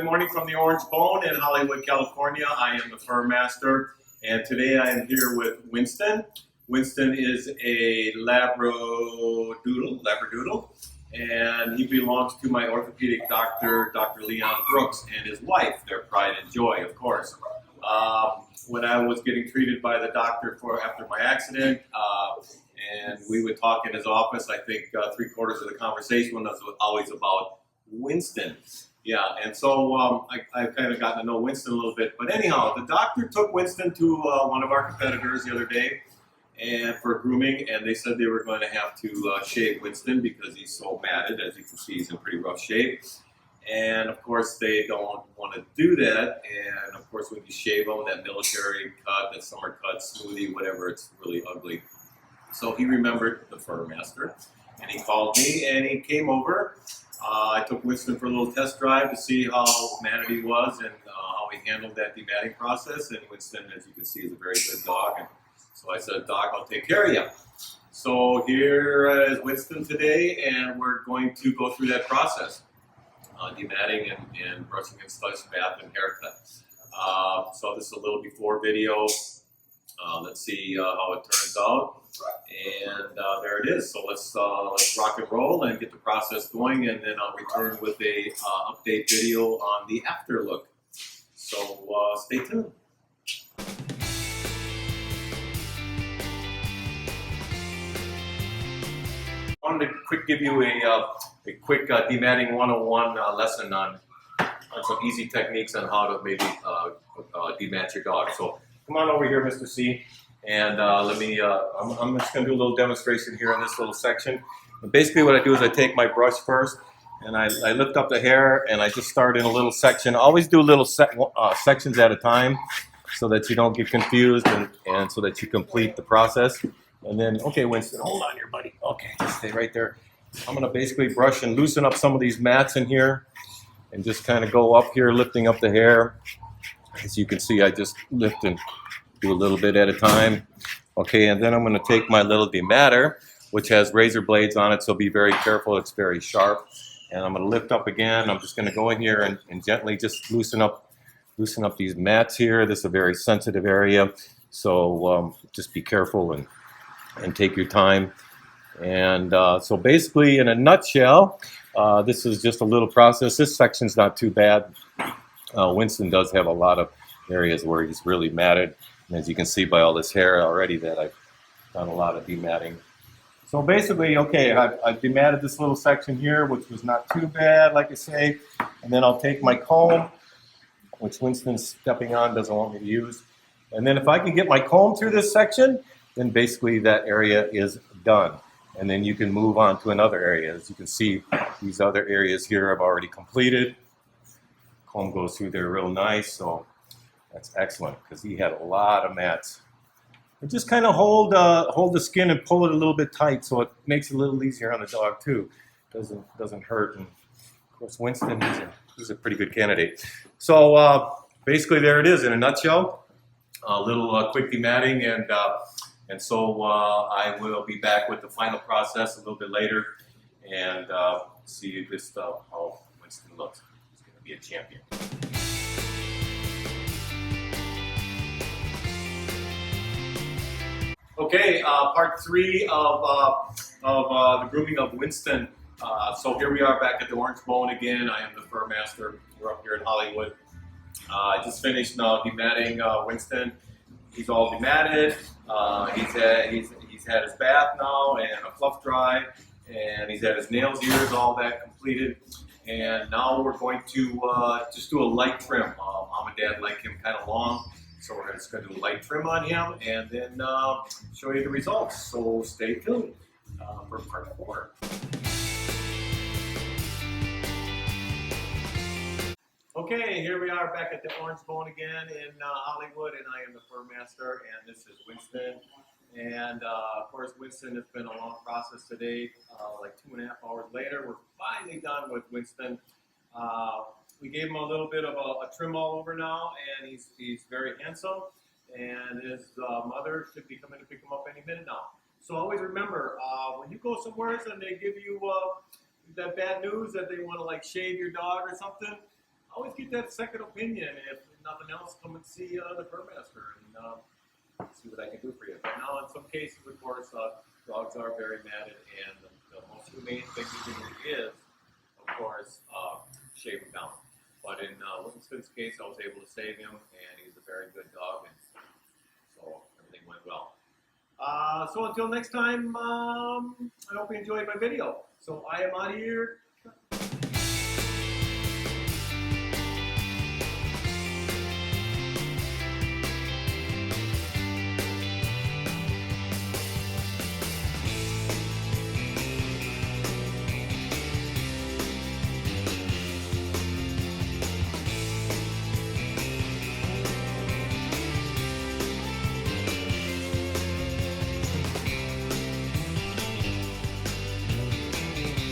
Good morning from the Orange Bone in Hollywood, California. I am the FurMaster, and today I am here with Winston. Winston is a Labradoodle, and he belongs to my orthopedic doctor, Dr. Leon Brooks, and his wife, their pride and joy, of course. When I was getting treated by the doctor after my accident, and we would talk in his office, I think 3/4 of the conversation was always about Winston. Yeah, and so I've kind of gotten to know Winston a little bit. But anyhow, the doctor took Winston to one of our competitors the other day and for grooming, and they said they were going to have to shave Winston because he's so matted. As you can see, he's in pretty rough shape. And of course, they don't want to do that. And of course, when you shave them, that military cut, that summer cut, smoothie, whatever, it's really ugly. So he remembered the FurMaster, and he called me, and he came over. I took Winston for a little test drive to see how matted he was and how he handled that dematting process. And Winston, as you can see, is a very good dog. And so I said, Doc, I'll take care of you. So here is Winston today, and we're going to go through that process. Dematting and brushing and slush bath and haircut. So this is a little before video. Let's see how it turns out. And there it is. So let's rock and roll and get the process going, and then I'll return with a update video on the after look. So stay tuned. I wanted to give you a quick dematting 101 lesson on some easy techniques on how to maybe demat your dog. So come on over here, Mr. C. And let me, I'm just going to do a little demonstration here in this little section. And basically what I do is I take my brush first, and I lift up the hair, and I just start in a little section. I always do little sections at a time so that you don't get confused and so that you complete the process. And then, okay, Winston, hold on here, buddy. Okay, just stay right there. I'm going to basically brush and loosen up some of these mats in here and just kind of go up here, lifting up the hair. As you can see, I just lift and do a little bit at a time. Okay, and then I'm going to take my little dematter, which has razor blades on it, so be very careful. It's very sharp. And I'm going to lift up again. I'm just going to go in here and gently just loosen up these mats here. This is a very sensitive area, so just be careful and take your time. And so basically, in a nutshell, this is just a little process. This section's not too bad. Winston does have a lot of areas where he's really matted. And as you can see by all this hair already that I've done a lot of dematting. So basically, okay, I've dematted this little section here, which was not too bad, like I say. And then I'll take my comb, which Winston's stepping on, doesn't want me to use. And then if I can get my comb through this section, then basically that area is done. And then you can move on to another area. As you can see, these other areas here I've already completed. Comb goes through there real nice, so that's excellent because he had a lot of mats. And just kind of hold the skin and pull it a little bit tight so it makes it a little easier on the dog too. Doesn't hurt. And of course, Winston, he's a pretty good candidate. So basically, there it is in a nutshell. A little quick dematting, and so I will be back with the final process a little bit later and see just how Winston looks. He's going to be a champion. Okay, part 3 of the grooming of Winston. So here we are back at the Orange Bone again. I am the FurMaster. We're up here in Hollywood. I just finished now dematting Winston. He's all dematted. He's had his bath now and a fluff dry, and he's had his nails, ears, all that completed. And now we're going to just do a light trim. Mom and Dad like him kind of long. So we're just going to do a light trim on him and then show you the results. So stay tuned for part 4. Okay, here we are back at the Orange Bone again in Hollywood, and I am the FurMaster, and this is Winston. And of course, Winston, has been a long process today. Like 2.5 hours later, we're finally done with Winston. We gave him a little bit of a trim all over now, and he's very handsome. And his mother should be coming to pick him up any minute now. So always remember, when you go somewhere and they give you that bad news that they want to like shave your dog or something, always get that second opinion. If nothing else, come and see the FurMaster and see what I can do for you. But now, in some cases, of course, dogs are very matted, and the most humane thing you can do is, of course, shave them down. But in Livingston's case, I was able to save him, and he's a very good dog, and so everything went well. So until next time, I hope you enjoyed my video. So I am out of here.